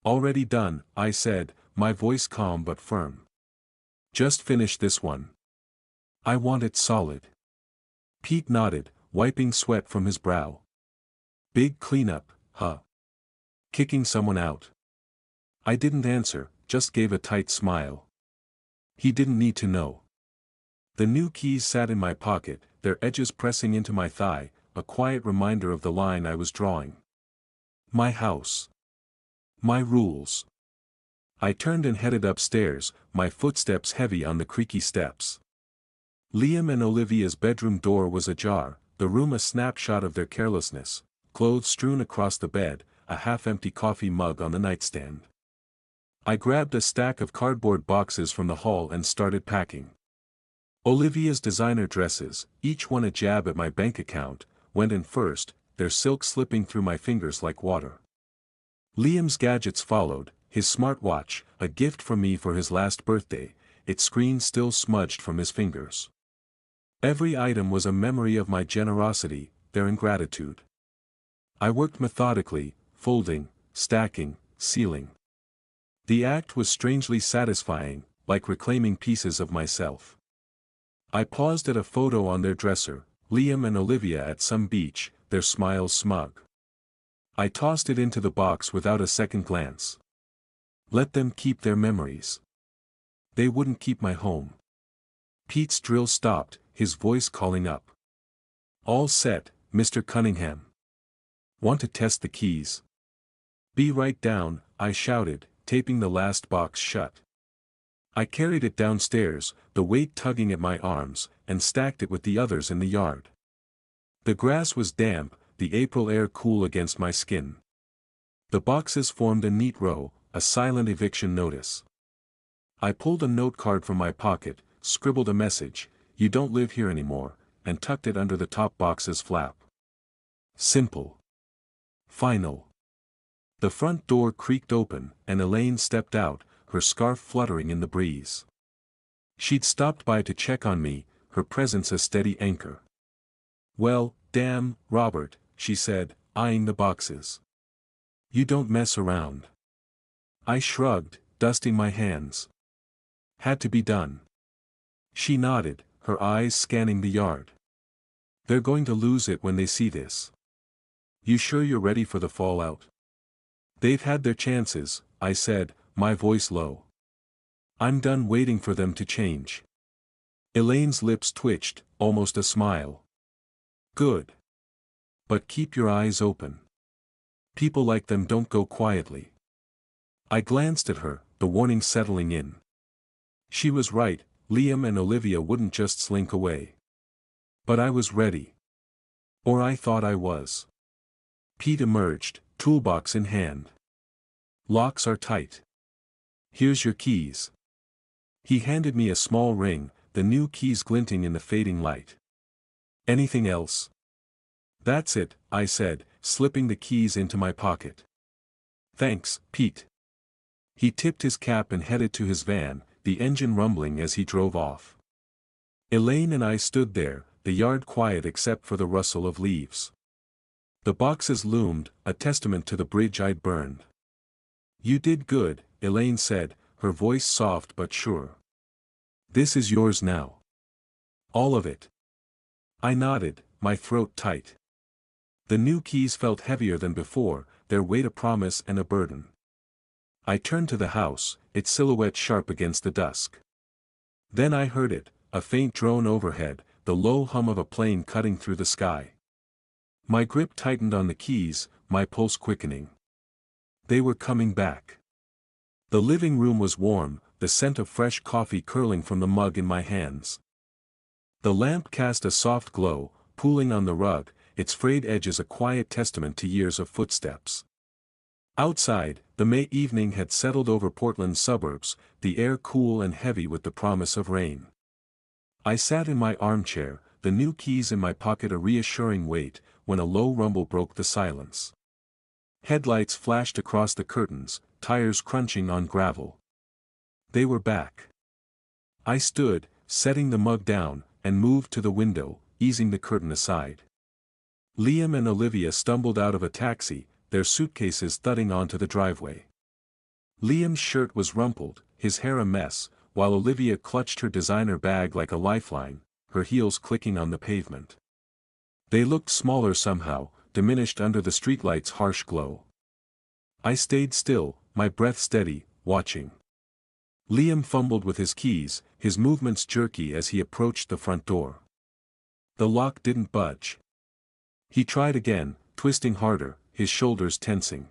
Already done, I said, my voice calm but firm. Just finish this one. I want it solid. Pete nodded, wiping sweat from his brow. Big cleanup, huh? Kicking someone out. I didn't answer, just gave a tight smile. He didn't need to know. The new keys sat in my pocket, their edges pressing into my thigh, a quiet reminder of the line I was drawing. My house. My rules. I turned and headed upstairs, my footsteps heavy on the creaky steps. Liam and Olivia's bedroom door was ajar, the room a snapshot of their carelessness, clothes strewn across the bed, a half-empty coffee mug on the nightstand. I grabbed a stack of cardboard boxes from the hall and started packing. Olivia's designer dresses, each one a jab at my bank account, went in first, their silk slipping through my fingers like water. Liam's gadgets followed, his smartwatch, a gift from me for his last birthday, its screen still smudged from his fingers. Every item was a memory of my generosity, their ingratitude. I worked methodically, folding, stacking, sealing. The act was strangely satisfying, like reclaiming pieces of myself. I paused at a photo on their dresser, Liam and Olivia at some beach, their smiles smug. I tossed it into the box without a second glance. Let them keep their memories. They wouldn't keep my home. Pete's drill stopped, his voice calling up. All set, Mr. Cunningham. Want to test the keys? Be right down, I shouted, taping the last box shut. I carried it downstairs, the weight tugging at my arms, and stacked it with the others in the yard. The grass was damp, the April air cool against my skin. The boxes formed a neat row, a silent eviction notice. I pulled a note card from my pocket, scribbled a message, "You don't live here anymore," and tucked it under the top box's flap. Simple. Final. The front door creaked open, and Elaine stepped out, her scarf fluttering in the breeze. She'd stopped by to check on me, her presence a steady anchor. Well, damn, Robert, she said, eyeing the boxes. You don't mess around. I shrugged, dusting my hands. Had to be done. She nodded, her eyes scanning the yard. They're going to lose it when they see this. You sure you're ready for the fallout? They've had their chances, I said, my voice low. I'm done waiting for them to change. Elaine's lips twitched, almost a smile. Good. But keep your eyes open. People like them don't go quietly. I glanced at her, the warning settling in. She was right, Liam and Olivia wouldn't just slink away. But I was ready. Or I thought I was. Pete emerged, toolbox in hand. Locks are tight. Here's your keys. He handed me a small ring, the new keys glinting in the fading light. Anything else? That's it, I said, slipping the keys into my pocket. Thanks, Pete. He tipped his cap and headed to his van, the engine rumbling as he drove off. Elaine and I stood there, the yard quiet except for the rustle of leaves. The boxes loomed, a testament to the bridge I'd burned. You did good, Elaine said, her voice soft but sure. This is yours now. All of it. I nodded, my throat tight. The new keys felt heavier than before, their weight a promise and a burden. I turned to the house, its silhouette sharp against the dusk. Then I heard it, a faint drone overhead, the low hum of a plane cutting through the sky. My grip tightened on the keys, my pulse quickening. They were coming back. The living room was warm, the scent of fresh coffee curling from the mug in my hands. The lamp cast a soft glow, pooling on the rug, its frayed edges a quiet testament to years of footsteps. Outside, the May evening had settled over Portland's suburbs, the air cool and heavy with the promise of rain. I sat in my armchair, the new keys in my pocket a reassuring weight, when a low rumble broke the silence. Headlights flashed across the curtains, tires crunching on gravel. They were back. I stood, setting the mug down, and moved to the window, easing the curtain aside. Liam and Olivia stumbled out of a taxi, their suitcases thudding onto the driveway. Liam's shirt was rumpled, his hair a mess, while Olivia clutched her designer bag like a lifeline, her heels clicking on the pavement. They looked smaller somehow, diminished under the streetlight's harsh glow. I stayed still, my breath steady, watching. Liam fumbled with his keys, his movements jerky as he approached the front door. The lock didn't budge. He tried again, twisting harder, his shoulders tensing.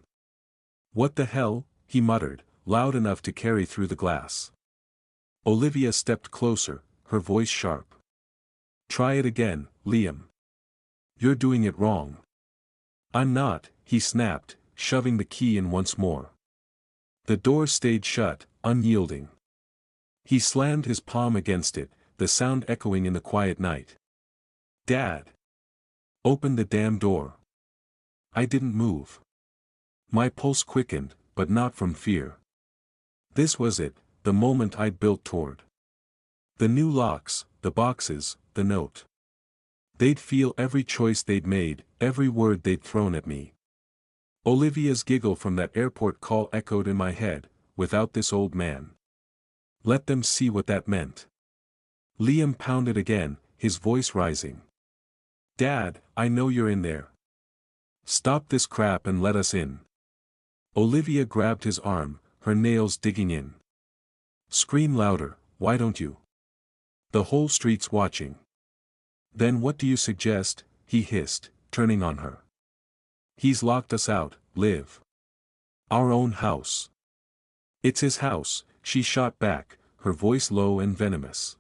What the hell, he muttered, loud enough to carry through the glass. Olivia stepped closer, her voice sharp. Try it again, Liam. You're doing it wrong. I'm not, he snapped, shoving the key in once more. The door stayed shut, unyielding. He slammed his palm against it, the sound echoing in the quiet night. Dad! Open the damn door. I didn't move. My pulse quickened, but not from fear. This was it, the moment I'd built toward. The new locks, the boxes, the note. They'd feel every choice they'd made, every word they'd thrown at me. Olivia's giggle from that airport call echoed in my head, without this old man. Let them see what that meant. Liam pounded again, his voice rising. Dad, I know you're in there. Stop this crap and let us in. Olivia grabbed his arm, her nails digging in. Scream louder, why don't you? The whole street's watching. Then what do you suggest, he hissed, turning on her. He's locked us out, Liv. Our own house. It's his house, she shot back, her voice low and venomous.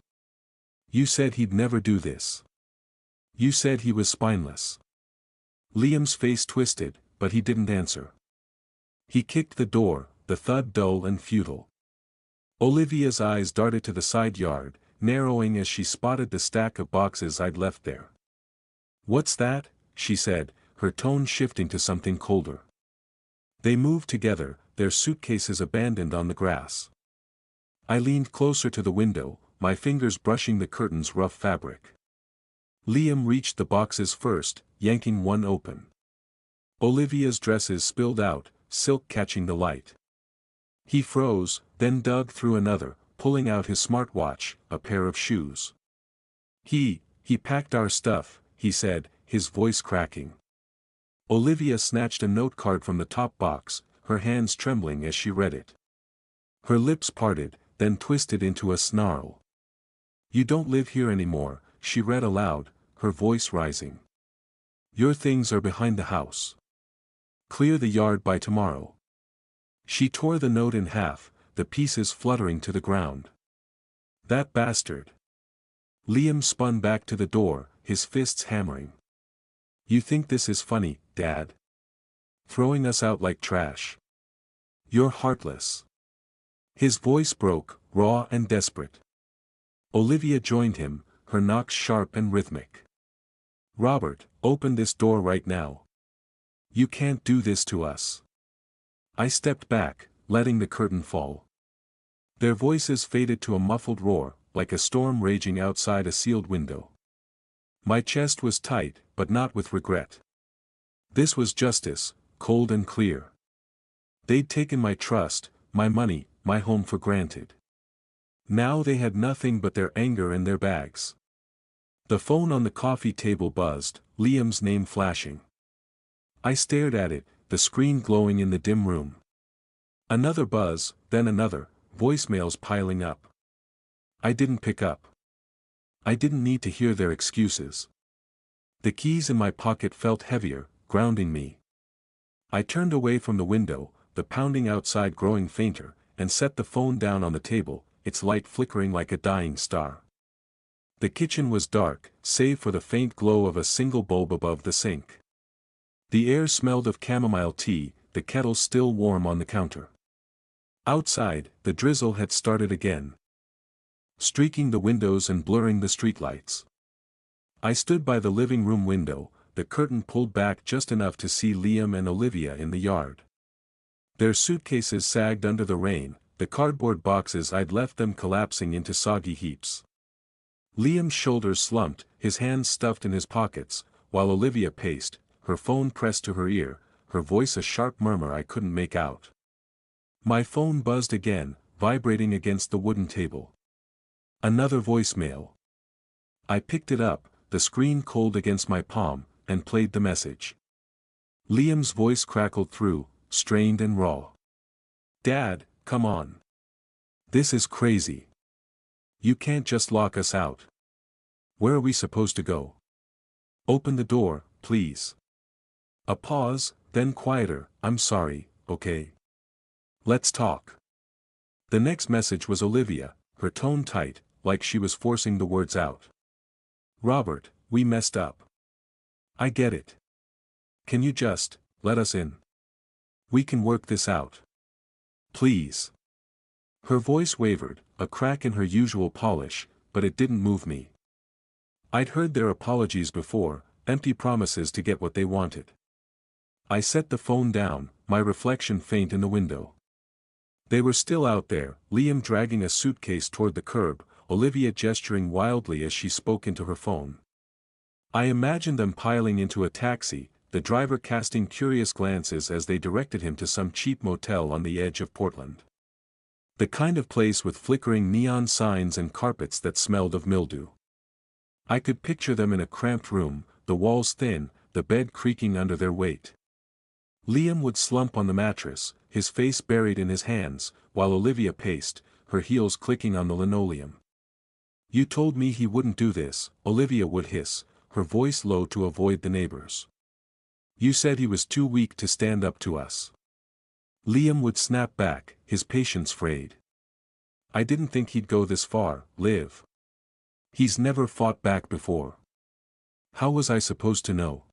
You said he'd never do this. You said he was spineless. Liam's face twisted, but he didn't answer. He kicked the door, the thud dull and futile. Olivia's eyes darted to the side yard, narrowing as she spotted the stack of boxes I'd left there. What's that? She said, her tone shifting to something colder. They moved together, their suitcases abandoned on the grass. I leaned closer to the window, my fingers brushing the curtain's rough fabric. Liam reached the boxes first, yanking one open. Olivia's dresses spilled out, silk catching the light. He froze, then dug through another, pulling out his smartwatch, a pair of shoes. He packed our stuff, he said, his voice cracking. Olivia snatched a note card from the top box, her hands trembling as she read it. Her lips parted, then twisted into a snarl. "You don't live here anymore," she read aloud, her voice rising. "Your things are behind the house. Clear the yard by tomorrow." She tore the note in half, the pieces fluttering to the ground. "That bastard." Liam spun back to the door, his fists hammering. "You think this is funny, Dad? Throwing us out like trash? You're heartless." His voice broke, raw and desperate. Olivia joined him, her knocks sharp and rhythmic. "Robert, open this door right now. You can't do this to us." I stepped back, letting the curtain fall. Their voices faded to a muffled roar, like a storm raging outside a sealed window. My chest was tight, but not with regret. This was justice, cold and clear. They'd taken my trust, my money, my home for granted. Now they had nothing but their anger and their bags. The phone on the coffee table buzzed, Liam's name flashing. I stared at it, the screen glowing in the dim room. Another buzz, then another, voicemails piling up. I didn't pick up. I didn't need to hear their excuses. The keys in my pocket felt heavier, grounding me. I turned away from the window, the pounding outside growing fainter, and set the phone down on the table, its light flickering like a dying star. The kitchen was dark, save for the faint glow of a single bulb above the sink. The air smelled of chamomile tea, the kettle still warm on the counter. Outside, the drizzle had started again, streaking the windows and blurring the streetlights. I stood by the living room window, the curtain pulled back just enough to see Liam and Olivia in the yard. Their suitcases sagged under the rain, the cardboard boxes I'd left them collapsing into soggy heaps. Liam's shoulders slumped, his hands stuffed in his pockets, while Olivia paced, her phone pressed to her ear, her voice a sharp murmur I couldn't make out. My phone buzzed again, vibrating against the wooden table. Another voicemail. I picked it up, the screen cold against my palm, and played the message. Liam's voice crackled through, strained and raw. "Dad, come on. This is crazy. You can't just lock us out. Where are we supposed to go? Open the door, please." A pause, then quieter, "I'm sorry, okay? Let's talk." The next message was Olivia, her tone tight, like she was forcing the words out. "Robert, we messed up. I get it. Can you just let us in? We can work this out. Please." Her voice wavered, a crack in her usual polish, but it didn't move me. I'd heard their apologies before, empty promises to get what they wanted. I set the phone down, my reflection faint in the window. They were still out there, Liam dragging a suitcase toward the curb, Olivia gesturing wildly as she spoke into her phone. I imagined them piling into a taxi, the driver casting curious glances as they directed him to some cheap motel on the edge of Portland. The kind of place with flickering neon signs and carpets that smelled of mildew. I could picture them in a cramped room, the walls thin, the bed creaking under their weight. Liam would slump on the mattress, his face buried in his hands, while Olivia paced, her heels clicking on the linoleum. "You told me he wouldn't do this," Olivia would hiss, her voice low to avoid the neighbors. "You said he was too weak to stand up to us." Liam would snap back, his patience frayed. "I didn't think he'd go this far, Liv. He's never fought back before. How was I supposed to know?"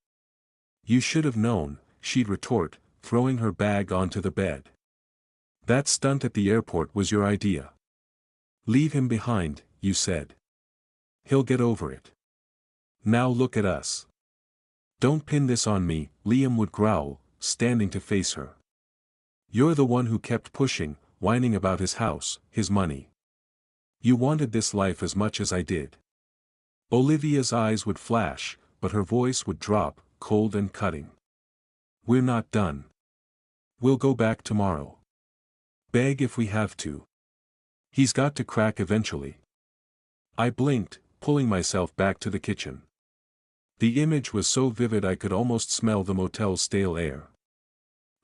"You should have known," she'd retort, throwing her bag onto the bed. "That stunt at the airport was your idea. Leave him behind, you said. He'll get over it. Now look at us." "Don't pin this on me," Liam would growl, standing to face her. "You're the one who kept pushing, whining about his house, his money. You wanted this life as much as I did." Olivia's eyes would flash, but her voice would drop, cold and cutting. We're not done. We'll go back tomorrow. Beg if we have to. He's got to crack eventually. I blinked, pulling myself back to the kitchen. The image was so vivid I could almost smell the motel's stale air.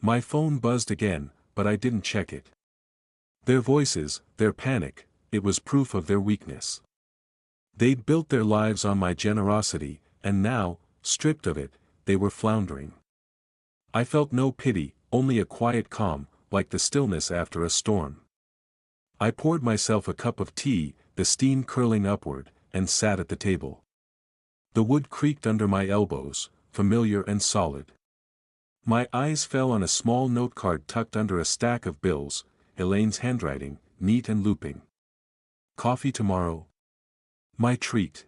My phone buzzed again, but I didn't check it. Their voices, their panic, it was proof of their weakness. They'd built their lives on my generosity, and now, stripped of it, they were floundering. I felt no pity, only a quiet calm, like the stillness after a storm. I poured myself a cup of tea, the steam curling upward, and sat at the table. The wood creaked under my elbows, familiar and solid. My eyes fell on a small note card tucked under a stack of bills, Elaine's handwriting, neat and looping. Coffee tomorrow? My treat.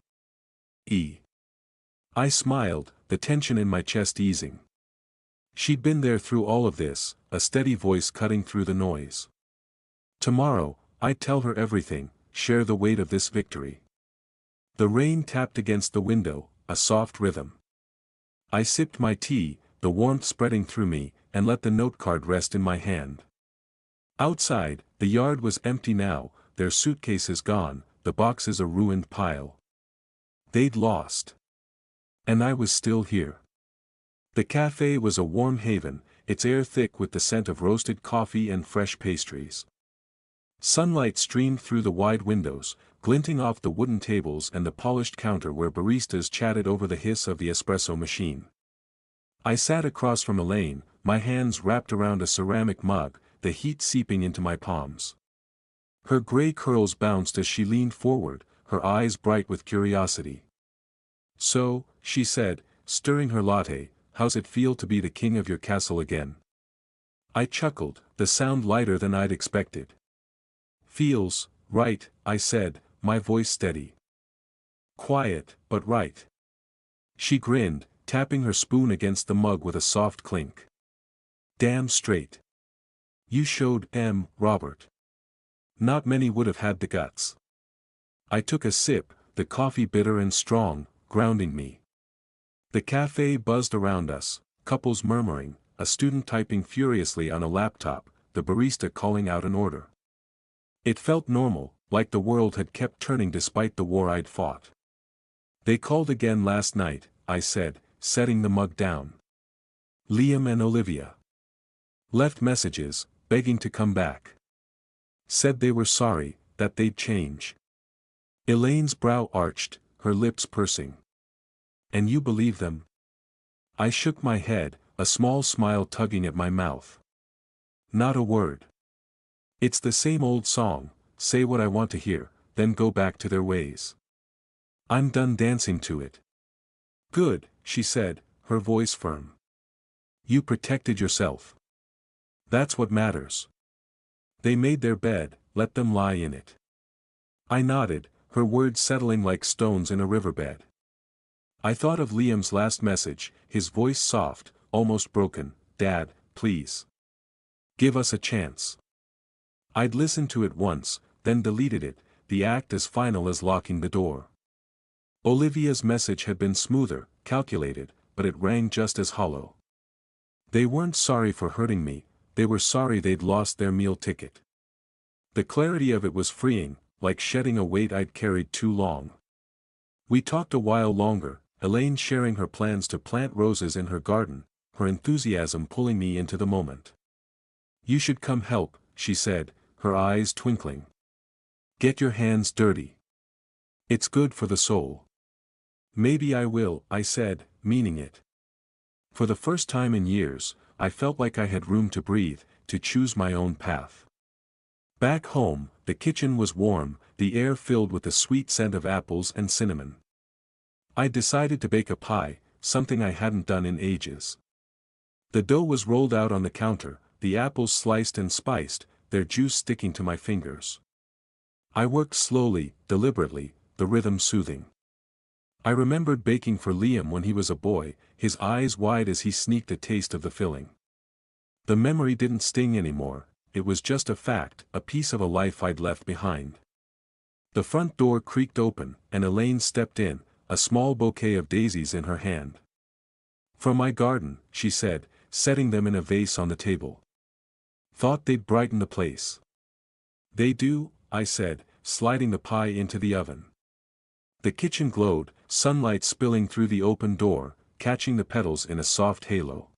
E. I smiled, the tension in my chest easing. She'd been there through all of this, a steady voice cutting through the noise. Tomorrow, I'd tell her everything, share the weight of this victory. The rain tapped against the window, a soft rhythm. I sipped my tea, the warmth spreading through me, and let the note card rest in my hand. Outside, the yard was empty now, their suitcases gone, the boxes a ruined pile. They'd lost. And I was still here. The cafe was a warm haven, its air thick with the scent of roasted coffee and fresh pastries. Sunlight streamed through the wide windows, glinting off the wooden tables and the polished counter where baristas chatted over the hiss of the espresso machine. I sat across from Elaine, my hands wrapped around a ceramic mug, the heat seeping into my palms. Her gray curls bounced as she leaned forward, her eyes bright with curiosity. So, she said, stirring her latte, how's it feel to be the king of your castle again? I chuckled, the sound lighter than I'd expected. Feels right, I said, my voice steady. Quiet, but right. She grinned, tapping her spoon against the mug with a soft clink. Damn straight. You showed Robert. Not many would have had the guts. I took a sip, the coffee bitter and strong, grounding me. The cafe buzzed around us, couples murmuring, a student typing furiously on a laptop, the barista calling out an order. It felt normal, like the world had kept turning despite the war I'd fought. They called again last night, I said, setting the mug down. Liam and Olivia. Left messages, begging to come back. Said they were sorry, that they'd change. Elaine's brow arched, her lips pursing. And you believe them? I shook my head, a small smile tugging at my mouth. Not a word. It's the same old song, say what I want to hear, then go back to their ways. I'm done dancing to it. Good, she said, her voice firm. You protected yourself. That's what matters. They made their bed, let them lie in it. I nodded, her words settling like stones in a riverbed. I thought of Liam's last message, his voice soft, almost broken, Dad, please. Give us a chance. I'd listened to it once, then deleted it, the act as final as locking the door. Olivia's message had been smoother, calculated, but it rang just as hollow. They weren't sorry for hurting me, they were sorry they'd lost their meal ticket. The clarity of it was freeing, like shedding a weight I'd carried too long. We talked a while longer, Elaine sharing her plans to plant roses in her garden, her enthusiasm pulling me into the moment. You should come help, she said, her eyes twinkling. Get your hands dirty. It's good for the soul. Maybe I will, I said, meaning it. For the first time in years, I felt like I had room to breathe, to choose my own path. Back home, the kitchen was warm, the air filled with the sweet scent of apples and cinnamon. I decided to bake a pie, something I hadn't done in ages. The dough was rolled out on the counter, the apples sliced and spiced, their juice sticking to my fingers. I worked slowly, deliberately, the rhythm soothing. I remembered baking for Liam when he was a boy, his eyes wide as he sneaked a taste of the filling. The memory didn't sting anymore, it was just a fact, a piece of a life I'd left behind. The front door creaked open, and Elaine stepped in, a small bouquet of daisies in her hand. From my garden, she said, setting them in a vase on the table. Thought they'd brighten the place. They do, I said, sliding the pie into the oven. The kitchen glowed, sunlight spilling through the open door, catching the petals in a soft halo.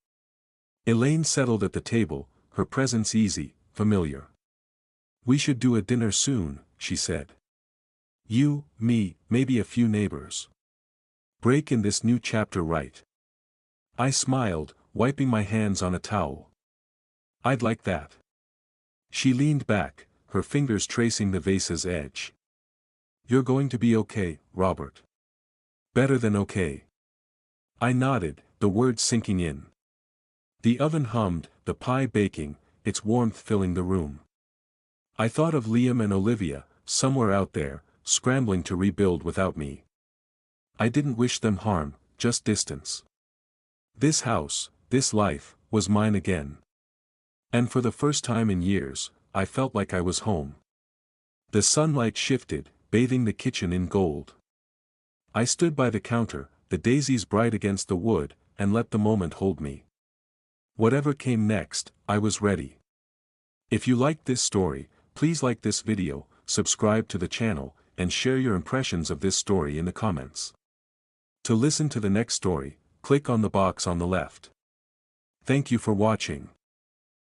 Elaine settled at the table, her presence easy, familiar. We should do a dinner soon, she said. You, me, maybe a few neighbors. Break in this new chapter right. I smiled, wiping my hands on a towel. I'd like that. She leaned back, her fingers tracing the vase's edge. You're going to be okay, Robert. Better than okay. I nodded, the words sinking in. The oven hummed, the pie baking, its warmth filling the room. I thought of Liam and Olivia, somewhere out there, scrambling to rebuild without me. I didn't wish them harm, just distance. This house, this life, was mine again. And for the first time in years, I felt like I was home. The sunlight shifted, bathing the kitchen in gold. I stood by the counter, the daisies bright against the wood, and let the moment hold me. Whatever came next, I was ready. If you liked this story, please like this video, subscribe to the channel, and share your impressions of this story in the comments. To listen to the next story, click on the box on the left. Thank you for watching.